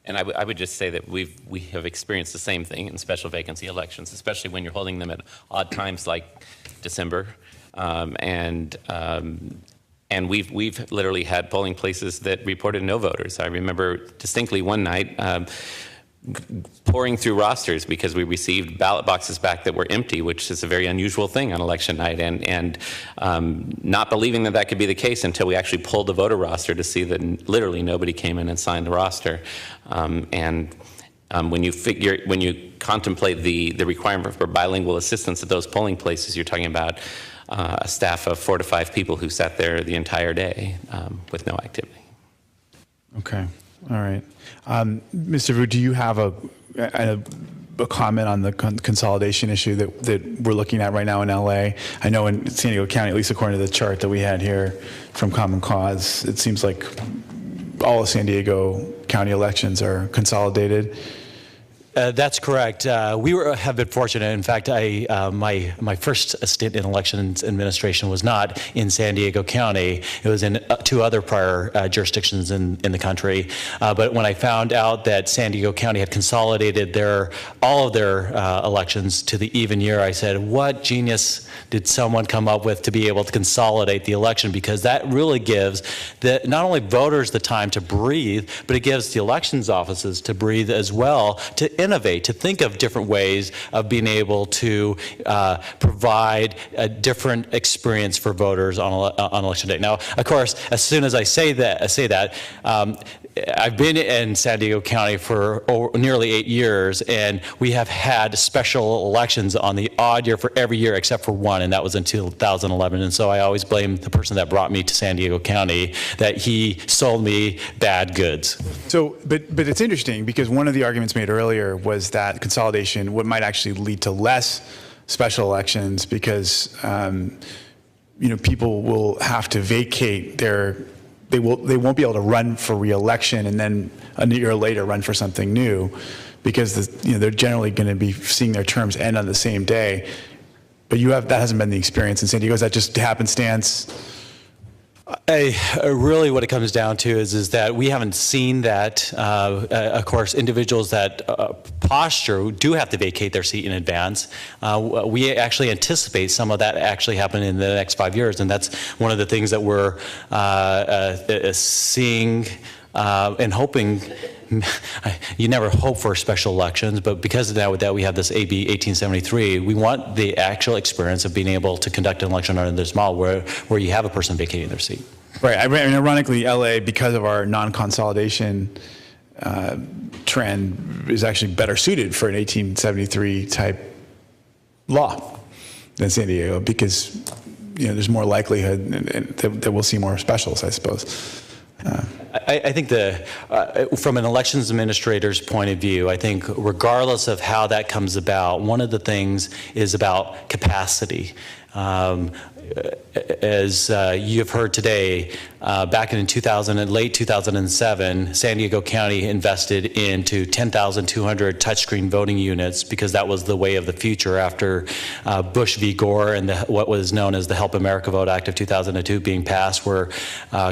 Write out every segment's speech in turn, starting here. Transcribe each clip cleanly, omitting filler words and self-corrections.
And I would just say that we have experienced the same thing in special vacancy elections, especially when you're holding them at odd times like December. And we've literally had polling places that reported no voters. I remember distinctly one night pouring through rosters because we received ballot boxes back that were empty, which is a very unusual thing on election night, and not believing that that could be the case until we actually pulled the voter roster to see that literally nobody came in and signed the roster. When you contemplate the requirement for bilingual assistance at those polling places, you're talking about a staff of 4 to 5 people who sat there the entire day with no activity. Okay. All right. Mr. Vu, do you have a comment on the consolidation issue that we're looking at right now in LA? I know in San Diego County, at least according to the chart that we had here from Common Cause, it seems like all of San Diego County elections are consolidated. That's correct. We have been fortunate. In fact, my first stint in elections administration was not in San Diego County. It was in 2 other prior jurisdictions in the country. But when I found out that San Diego County had consolidated all of their elections to the even year, I said, what genius did someone come up with to be able to consolidate the election? Because that really gives not only voters the time to breathe, but it gives the elections offices to breathe as well, to innovate, to think of different ways of being able to provide a different experience for voters on election day. Now, of course, as soon as I say that, I've been in San Diego County for nearly 8 years, and we have had special elections on the odd year for every year except for one, and that was in 2011. And so I always blame the person that brought me to San Diego County that he sold me bad goods. So, but it's interesting because one of the arguments made earlier was that consolidation might actually lead to less special elections because people will have to vacate they won't be able to run for re-election and then a year later run for something new because they're generally going to be seeing their terms end on the same day. But that hasn't been the experience in San Diego. Is that just happenstance? Really what it comes down to is that we haven't seen that. Of course, individuals that posture do have to vacate their seat in advance. We actually anticipate some of that actually happening in the next 5 years, and that's one of the things that we're seeing and hoping. You never hope for special elections, but because of that we have this AB 1873, we want the actual experience of being able to conduct an election under this model where you have a person vacating their seat. Right. I mean, ironically, LA, because of our non-consolidation trend, is actually better suited for an 1873 type law than San Diego because there's more likelihood that we'll see more specials, I suppose. I think from an elections administrator's point of view, I think regardless of how that comes about, one of the things is about capacity. As you have heard today, back in late 2007, San Diego County invested into 10,200 touchscreen voting units because that was the way of the future after Bush v. Gore and what was known as the Help America Vote Act of 2002 being passed, where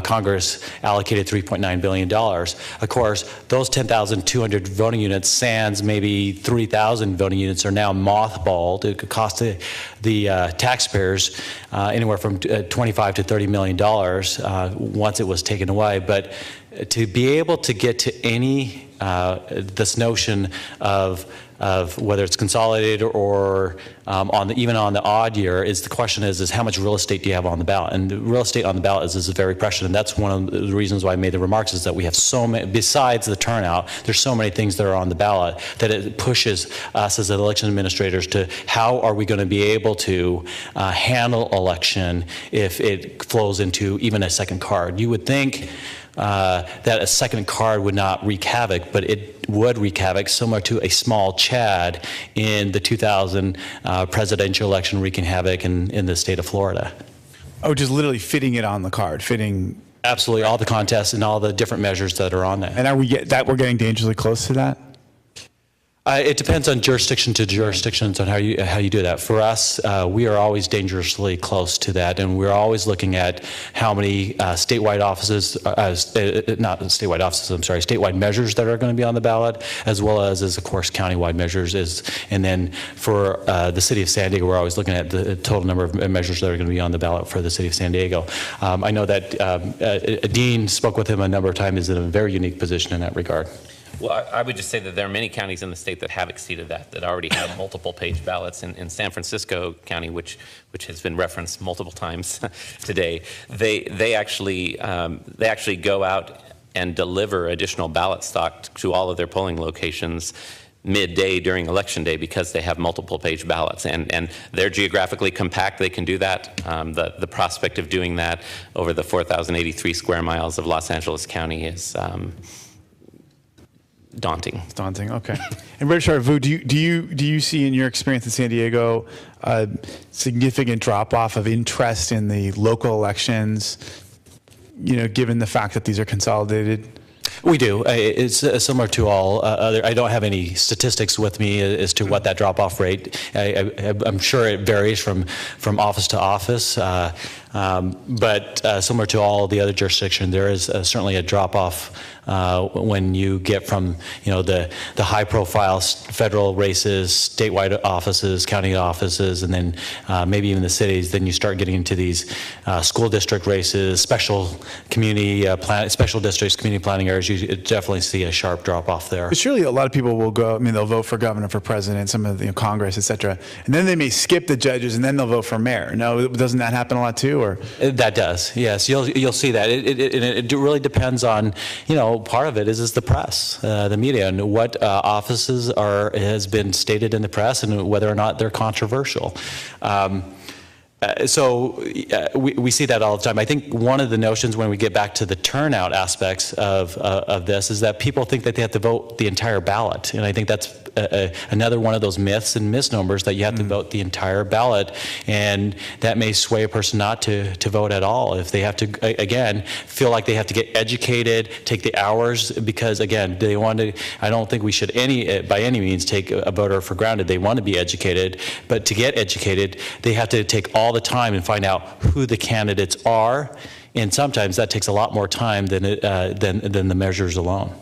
Congress allocated $3.9 billion. Of course, those 10,200 voting units, sans maybe 3,000 voting units, are now mothballed. It could cost the taxpayers anywhere from $25 to $30 million once it was taken away. But to be able to get to this notion of whether it's consolidated or even on the odd year, the question is how much real estate do you have on the ballot? And the real estate on the ballot is very precious, and that's one of the reasons why I made the remarks is that we have so many, besides the turnout, there's so many things that are on the ballot that it pushes us as election administrators to how are we going to be able to handle election if it flows into even a second card. You would think that a second card would not wreak havoc, but it would wreak havoc, similar to a small Chad in the 2000 presidential election wreaking havoc in the state of Florida. Oh, just literally fitting it on the card, fitting. Absolutely, all the contests and all the different measures that are on there. And we're getting dangerously close to that? It depends on jurisdiction to jurisdictions on how you do that. For us, we are always dangerously close to that, and we're always looking at how many statewide offices, not statewide offices, I'm sorry, statewide measures that are going to be on the ballot, as well as of course, countywide measures. And then for the city of San Diego, we're always looking at the total number of measures that are going to be on the ballot for the city of San Diego. I know that Dean spoke with him a number of times, is in a very unique position in that regard. Well, I would just say that there are many counties in the state that have exceeded that already have multiple page ballots. In San Francisco County, which has been referenced multiple times today, they actually go out and deliver additional ballot stock to all of their polling locations midday during election day because they have multiple page ballots, and they're geographically compact. They can do that. The prospect of doing that over the 4,083 square miles of Los Angeles County is daunting. It's daunting. Okay. And Registrar Vu, do you see in your experience in San Diego a significant drop off of interest in the local elections? Given the fact that these are consolidated. We do. It's similar to all other. I don't have any statistics with me as to what that drop-off rate. I'm sure it varies from office to office, but similar to all the other jurisdictions, there is certainly a drop-off when you get from the high-profile federal races, statewide offices, county offices, and then maybe even the cities. Then you start getting into these school district races, special districts, community planning areas. You definitely see a sharp drop off there. But surely a lot of people will go. I mean, they'll vote for governor, for president, some of the Congress, et cetera, and then they may skip the judges, and then they'll vote for mayor. No, doesn't that happen a lot too? Or that does. Yes, you'll see that. It really depends on part of it is the press, the media, and what offices has been stated in the press, and whether or not they're controversial. So we see that all the time. I think one of the notions when we get back to the turnout aspects of this is that people think that they have to vote the entire ballot, and I think that's another one of those myths and misnomers that you have to vote the entire ballot, and that may sway a person not to vote at all if they have to, again, feel like they have to get educated, take the hours, because again, they want to. I don't think we should by any means take a voter for granted. They want to be educated, but to get educated, they have to take all the time and find out who the candidates are, and sometimes that takes a lot more time than the measures alone.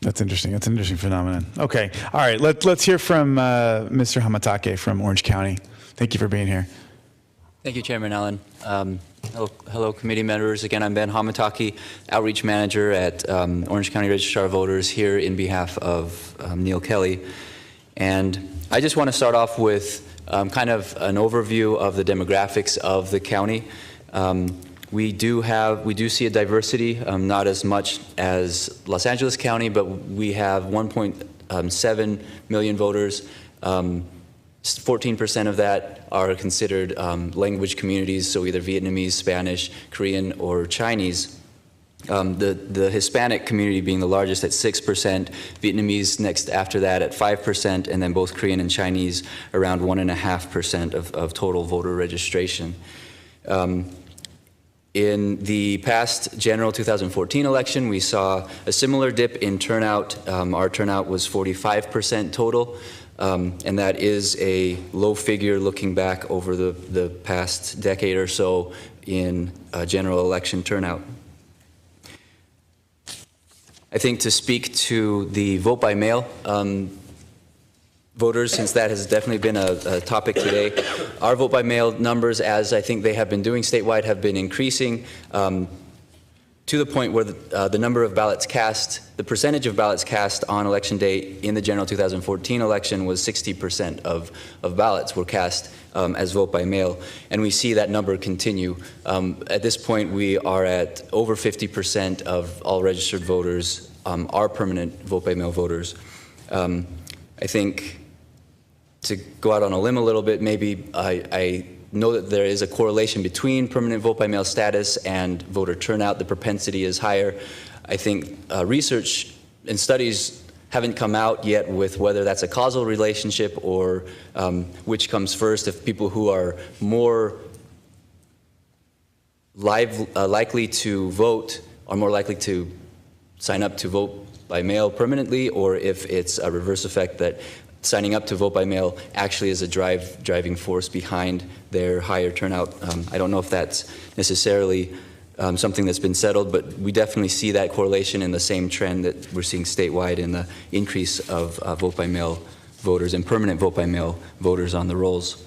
That's interesting. That's an interesting phenomenon. Okay. All right. Let's hear from Mr. Hamatake from Orange County. Thank you for being here. Thank you, Chairman Allen. Hello, committee members. Again, I'm Ben Hamatake, Outreach Manager at Orange County Registrar of Voters, here in behalf of Neil Kelly. And I just want to start off with kind of an overview of the demographics of the county. We do see a diversity, not as much as Los Angeles County, but we have 1.7 million voters. 14% of that are considered language communities, so either Vietnamese, Spanish, Korean, or Chinese. The Hispanic community being the largest at 6%, Vietnamese next after that at 5%, and then both Korean and Chinese around 1.5% of total voter registration. In the past general 2014 election, we saw a similar dip in turnout. Our turnout was 45% total, and that is a low figure looking back over the past decade or so in general election turnout. I think to speak to the vote by mail voters, since that has definitely been a topic today, our vote by mail numbers, as I think they have been doing statewide, have been increasing to the point where the number of ballots cast, the percentage of ballots cast on election day in the general 2014 election was 60% of ballots were cast as vote by mail, and we see that number continue. At this point, we are at over 50% of all registered voters are permanent vote by mail voters. I think to go out on a limb a little bit, maybe I know that there is a correlation between permanent vote by mail status and voter turnout. The propensity is higher. I think research and studies haven't come out yet with whether that's a causal relationship or which comes first, if people who are more likely to vote are more likely to sign up to vote by mail permanently, or if it's a reverse effect that signing up to vote by mail actually is a driving force behind their higher turnout. I don't know if that's necessarily something that's been settled, but we definitely see that correlation in the same trend that we're seeing statewide in the increase of vote by mail voters and permanent vote by mail voters on the rolls.